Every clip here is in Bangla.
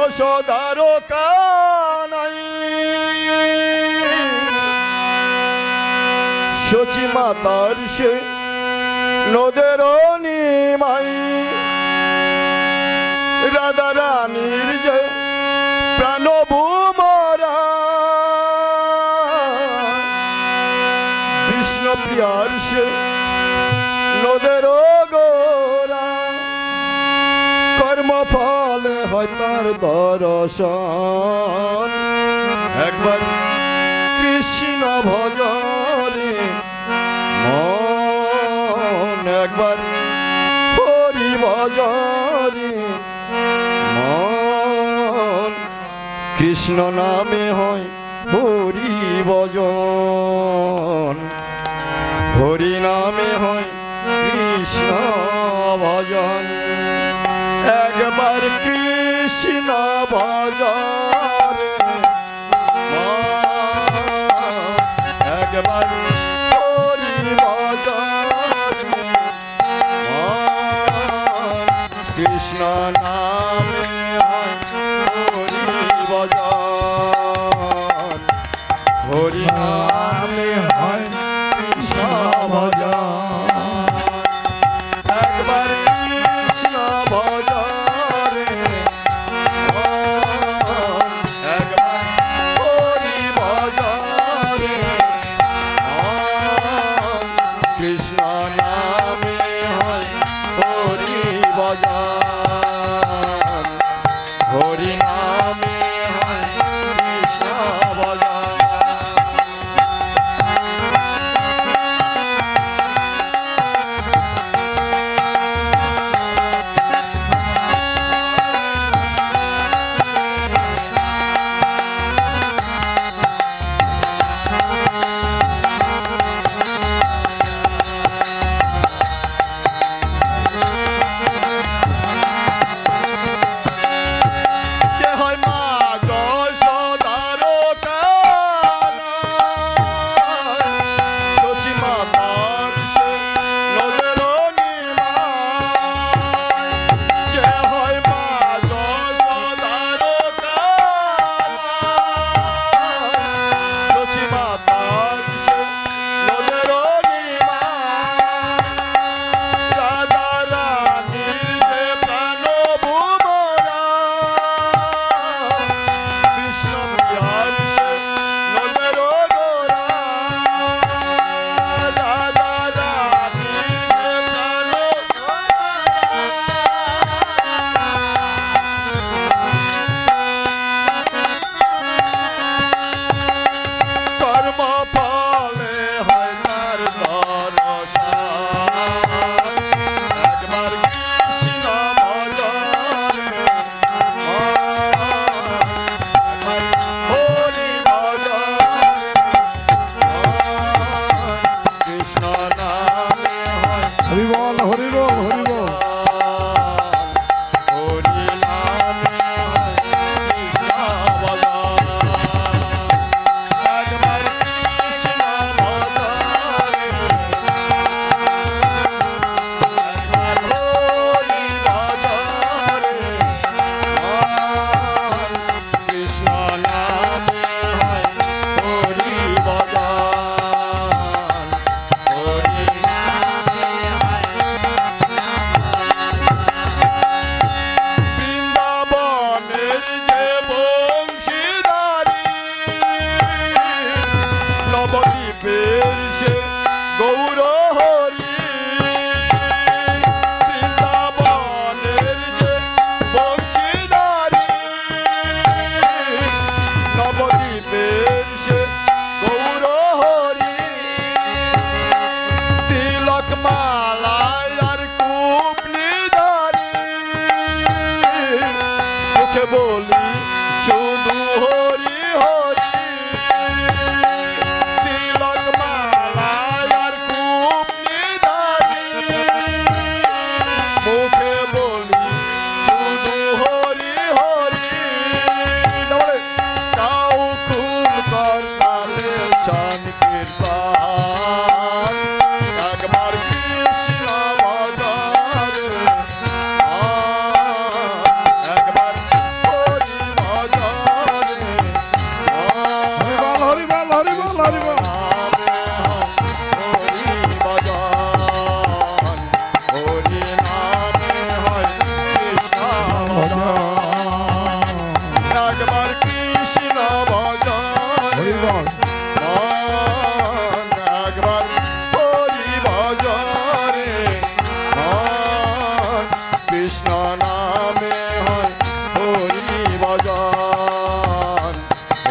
যশোদার কানাই সচি মাতার সে নদের নিমাই রাধা রানীর যে প্রাণভূমরা বিষ্ণু প্রিয়ার সে নদের গোরা কর্মফলে হয় তার দর্শন একবার কৃষ্ণ ভজরে মন একবার হরি ভজরে মন কৃষ্ণ নামে হয় হরি ভজন হরি নামে হয় কৃষ্ণ ভজন একবার কৃষ্ণ ভজন একবার হরি ভজন কৃষ্ণ নামে হয় হরি ভজন হরি নামে হয় কৃষ্ণ ভজন একবার কৃষ্ণ ভজন একবার হরি ভজন কৃষ্ণ নামে হয় হরি ভজন হরি নামে হয় কৃষ্ণ ভজন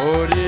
হরি